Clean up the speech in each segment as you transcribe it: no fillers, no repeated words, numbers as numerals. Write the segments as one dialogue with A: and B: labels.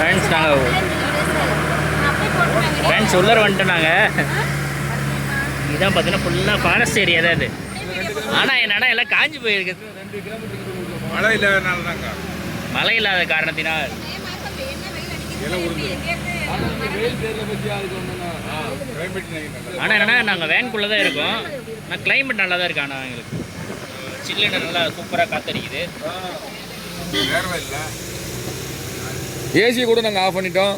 A: Friends நாங்கள் friends உள்ளர வந்துட்டோம் நாங்கள். இதான் பார்த்தீங்கன்னா ஃபுல்லாக ஃபாரஸ்ட் ஏரியா தான் இது. ஆனால் என்னன்னா எல்லாம் காஞ்சி போயிருக்கு.
B: மழை இல்லாதனால தாங்க.
A: மழை இல்லாத காரணத்தினால் ஆனால் என்னன்னா நாங்கள் வேன்குள்ளே தான் இருக்கோம். ஆனால் கிளைமேட் நல்லா தான் இருக்கு. ஆனால் எங்களுக்கு சில்லுன்னு நல்லா சூப்பராக காத்தடிக்குது.
B: ஏசியை கூட நாங்கள் ஆஃப் பண்ணிட்டோம்,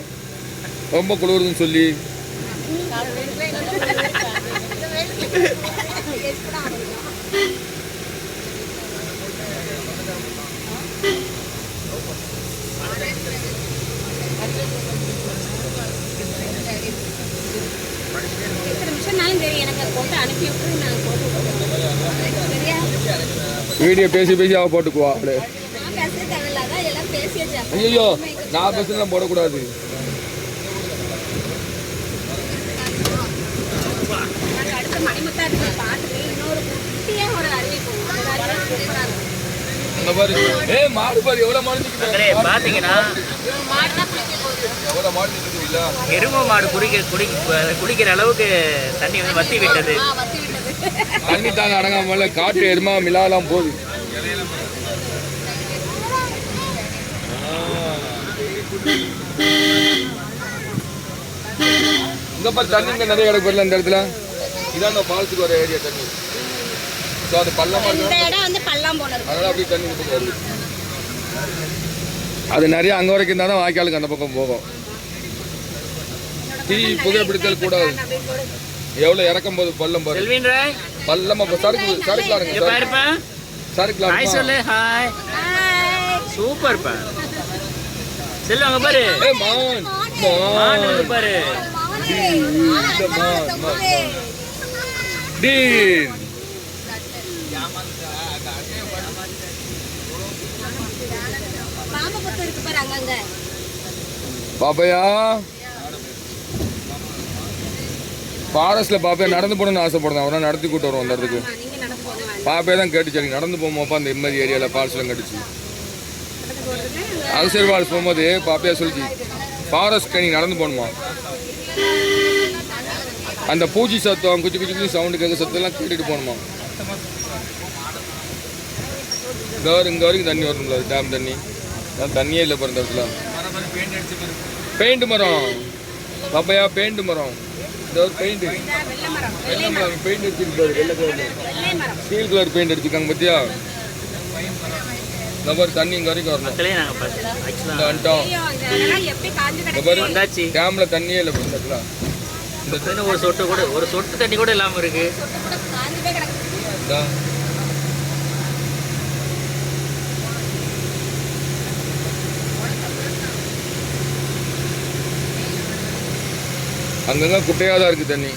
B: ரொம்ப குளிருதுன்னு சொல்லி. வீடியோ பேசி பேசி அவ போட்டுக்குவா அப்படியே. ஐயோ நான் பேசுலாம் போடக்கூடாது. மாடு பாரு எவ்வளவு
A: பாத்தீங்கன்னா எரும மாடு குடிக்கிற அளவுக்கு தண்ணி வந்து வத்தி விட்டது.
B: தண்ணி தாங்க அடங்காம காட்டு எருமா மிலாலாம் போகுது. இந்த மாதிரி தண்ணி இங்க நிறைய கிடக்கு வரல. இந்த இடத்துல இதான் இந்த ஃபால்ஸுக்கு வர ஏரியா தண்ணி. ஸோ அது பள்ளமா அதனால அப்படியே தண்ணி விட்டு வருது. அது நிறைய அங்கே வரைக்கும் இருந்தால் தான் வாய்க்காலுக்கு அந்த பக்கம் போகும். தீ புகைப்பிடித்தல் கூடாது. எவ்வளோ இறக்கும் போது பள்ளம் பாரு. பள்ளமா சறுக்கலாம்
A: சூப்பர் செல்வாங்க பாரு. பாரு
B: பாப்பையா ஃபாரஸ்ட்ல பாப்பையா நடந்து போகணும்னு ஆசைப்படுறேன். அவரை நடத்தி கூட்டு வருவோம் அந்த இடத்துக்கு. பாப்பையா தான் கேட்டுச்சு நடந்து போமாப்பா அந்த எம்எல்ஏ ஏரியாவில் ஃபால்ஸ்லாம் கேட்டுச்சு. அல்சர் ஃபால்ஸ் போகும்போது பாப்பையா சொல்லிச்சு ஃபாரஸ்ட் நீ நடந்து போகணுமா. அந்த பூச்சி சத்தம் குச்சி குச்சி குச்சி சவுண்டு கேட்க சத்தம்லாம் கேட்டுட்டு போகணுமா. இங்கே வரைக்கும் தண்ணி வரணும்ல, டேம் தண்ணி. தண்ணியே இல்லை பாரு இந்த இடத்துல. பெயிண்ட் மரம் பாப்பையா, பெயிண்ட் மரம். இந்த ஒரு பெயிண்ட் பெயிண்ட் அடிச்சிருக்காரு வெள்ளை கலர், ஸ்டீல் கலர் பெயிண்ட் அடிச்சிருக்காங்க பார்த்தியா. இந்த மாதிரி தண்ணி இங்கே வரைக்கும் வரணும். டேம்ல தண்ணியே இல்லை பாரு.
A: இந்த ஒரு சொட்டு தண்ணி கூட இல்லாம இருக்கு.
B: அங்கங்க குட்டையாக தான் இருக்கு தண்ணி.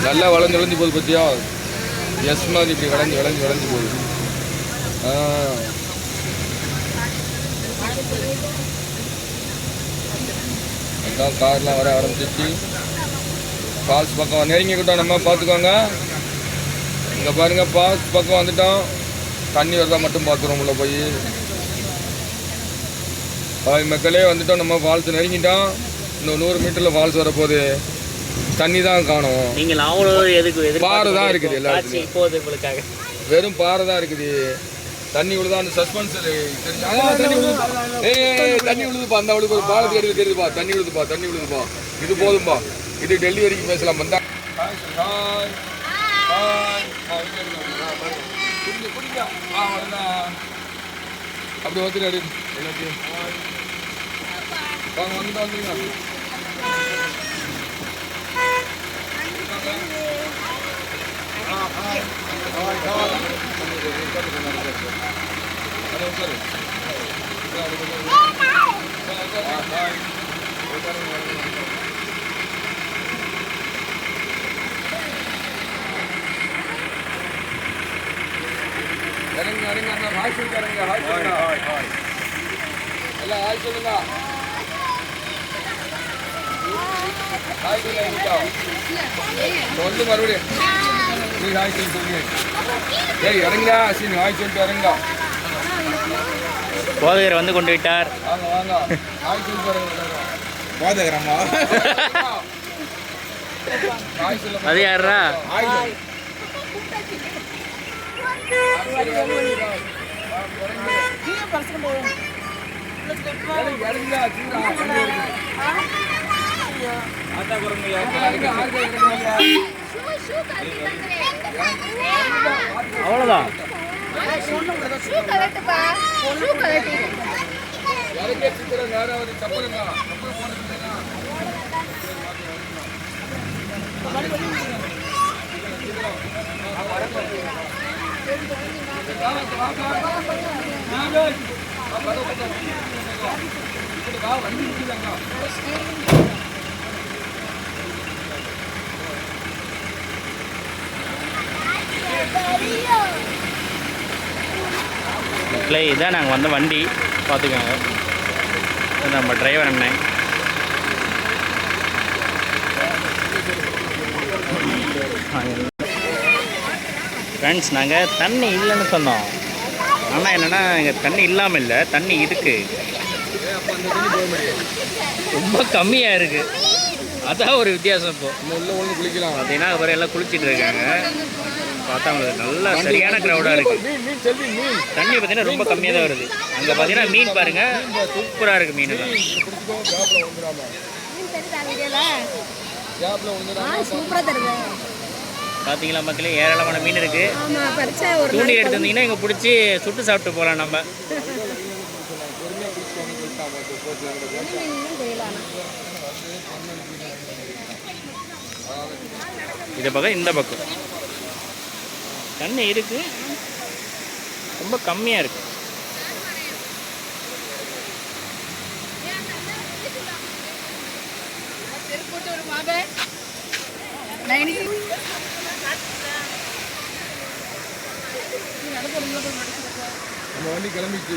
B: நல்லா வளைஞ்சு போகுது பத்தியா. எஸ் மாதிரி இப்படி வளைஞ்சு போகுது. அதான் கார்லாம் வர ஆரம்பிச்சிச்சு. ஃபால்ஸ் பக்கம் நெருங்கிக்கிட்டோம் நம்ம, பார்த்துக்கோங்க. இங்கே பாருங்க ஃபால்ஸ் பக்கம் வந்துட்டோம். தண்ணி வரதான் மட்டும் பார்த்துருவோம் உள்ள போய். மக்களே வந்துட்டோம் நம்ம, ஃபால்ஸ் நெருங்கிட்டோம். இன்னும் 100 மீட்டரில் ஃபால்ஸ் வரப்போகுது. தண்ணி தான் காணும்.
A: நீங்கள் அவ்வளோ எதுக்கு
B: பாறை தான் இருக்குது எல்லாருக்கும்.
A: இப்போது உங்களுக்காக
B: வெறும் பாறை தான் இருக்குது. தண்ணி விழுதா அந்த சஸ்பென்ஸ் தண்ணி விழுதுப்பா. அந்த அவளுக்கு ஒரு பாலத்துக்கு எடுத்து தெரியுதுப்பா. தண்ணி விழுதுப்பா. இது போதும்பா. இது டெல்லி வரைக்கும் பேசலாம். வந்தா அப்படி வந்துடு எல்லாத்தையும் வாங்க வந்துடுங்க. இறங்க அண்ணா ஹாய் சொல்லுங்க ஹாய் சொல்லுங்க எல்லாம் ஹாய் சொல்லுங்க ஹாய் சொல்லுங்க வந்து மறுபடியும் நீ ஹாய் சொல்லுங்க ஏய் இறங்குடா சீனி ஹாய் சொல்லிட்டு இறங்குடா
A: போதகர் வந்து கொண்டு விட்டார்.
B: வாங்க வாங்க ஹாய் சொல்லிட்டு இறங்குங்க
C: போதகரம்மா
B: ஹாய் சொல்லுங்க
A: அது யாரா?
B: ஹாய் இறங்குடா சீனா
A: அவ்வளோதான்.
B: இறங்கிய சீக்கிரம் நேரம் சப்பலுங்க சப்பல் போடுறதுங்க
A: மக்களே இதான் நாங்கள் வந்த வண்டி பார்த்துக்கோங்க. இது நம்ம டிரைவர் அண்ணன். ஃப்ரெண்ட்ஸ் நாங்கள் தண்ணி இல்லைன்னு சொன்னோம். ஆனால் என்னென்னா இங்கே தண்ணி இல்லாமல் இல்லை, தண்ணி இருக்குது, ரொம்ப கம்மியாக இருக்குது. அதான் ஒரு வித்தியாசம். இப்போ
B: உள்ள ஒன்று குளிக்கலாம்
A: பார்த்தீங்கன்னா அப்புறம் எல்லாம் குளிச்சுட்டு இருக்காங்க. பார்த்தா உங்களுக்கு நல்லா சரியான க்ரௌடாக இருக்குது.
B: மீன் செல்வி மீன்
A: தண்ணி பார்த்தீங்கன்னா ரொம்ப கம்மியாக தான் வருது. அங்கே பார்த்தீங்கன்னா மீன் பாருங்கள், சூப்பராக இருக்குது மீன் எல்லாம்.
B: பிடிச்சிக்கோ கேப்ல வந்துடாம கேப்ல வந்துடாம
D: சூப்பரா தருது.
A: பார்த்தீங்களா மக்களே, ஏராளமான மீன் இருக்குது.
D: ஆமா பறிச்சா ஒரு
A: தூண்டி எடுத்துருந்தீங்கன்னா இங்கே பிடிச்சி சுட்டு சாப்பிட்டு போகலாம் நம்ம. இந்த பக்கம் இந்த பக்கம் தண்ணி இருக்குது, ரொம்ப கம்மியாக இருக்குது.
B: நம்ம வண்டி கிளம்பிச்சு.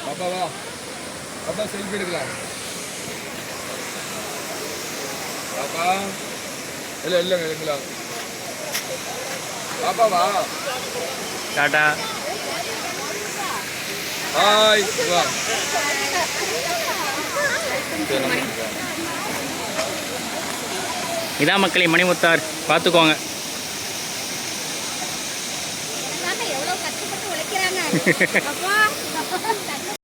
B: பாப்பா வா பாப்பா செல்ஃபி எடுக்கலாம். பாப்பா இல்லை இல்லைங்க எடுக்கலாம். பாப்பா வா
A: டாட்டா.
B: ஹாய் வா.
A: இதான் மக்களே மணிமுத்தார், பார்த்துக்கோங்க.
D: எவ்வளவு கஷ்டப்பட்டு உழைக்கிறாங்க. அப்பா